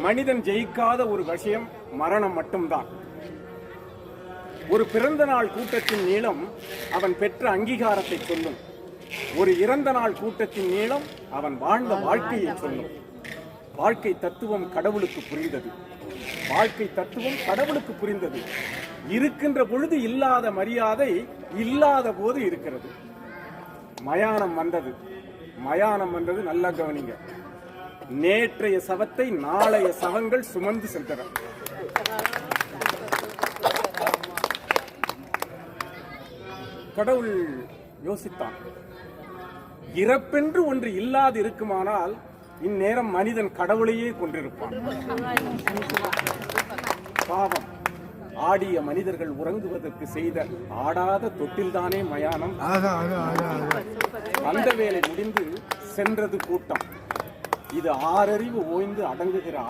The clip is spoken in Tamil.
மனிதன் ஜெயிக்காத ஒரு விஷயம் மரணம் மட்டும்தான். ஒரு பிறந்த நாள் கூட்டத்தின் நீளம் அவன் பெற்ற அங்கீகாரத்தை சொல்லும். ஒரு இறந்த நாள் கூட்டத்தின் நீளம் அவன் வாழ்ந்த வாழ்க்கையை சொல்லும். வாழ்க்கை தத்துவம் கடவுளுக்கு புரிந்தது. வாழ்க்கை தத்துவம் கடவுளுக்கு புரிந்தது. இருக்கின்ற பொழுது இல்லாத மரியாதை இல்லாத போது இருக்கிறது. மயானம் வந்தது. மயானம் வந்தது, நல்லா கவனிங்க. நேற்றைய சவத்தை நாளைய சவங்கள் சுமந்து சென்றன. கடவுள் யோசித்தான், இறப்பென்று ஒன்று இல்லாது இருக்குமானால் இந்நேரம் மனிதன் கடவுளையே கொண்டிருப்பான். பாவம், ஆடிய மனிதர்கள் உறங்குவதற்கு செய்த ஆடாத தொட்டில்தானே மயானம். வந்த வேலை முடிந்து சென்றது கூட்டம். இது ஆறறிவு ஓய்ந்து அடங்குகிற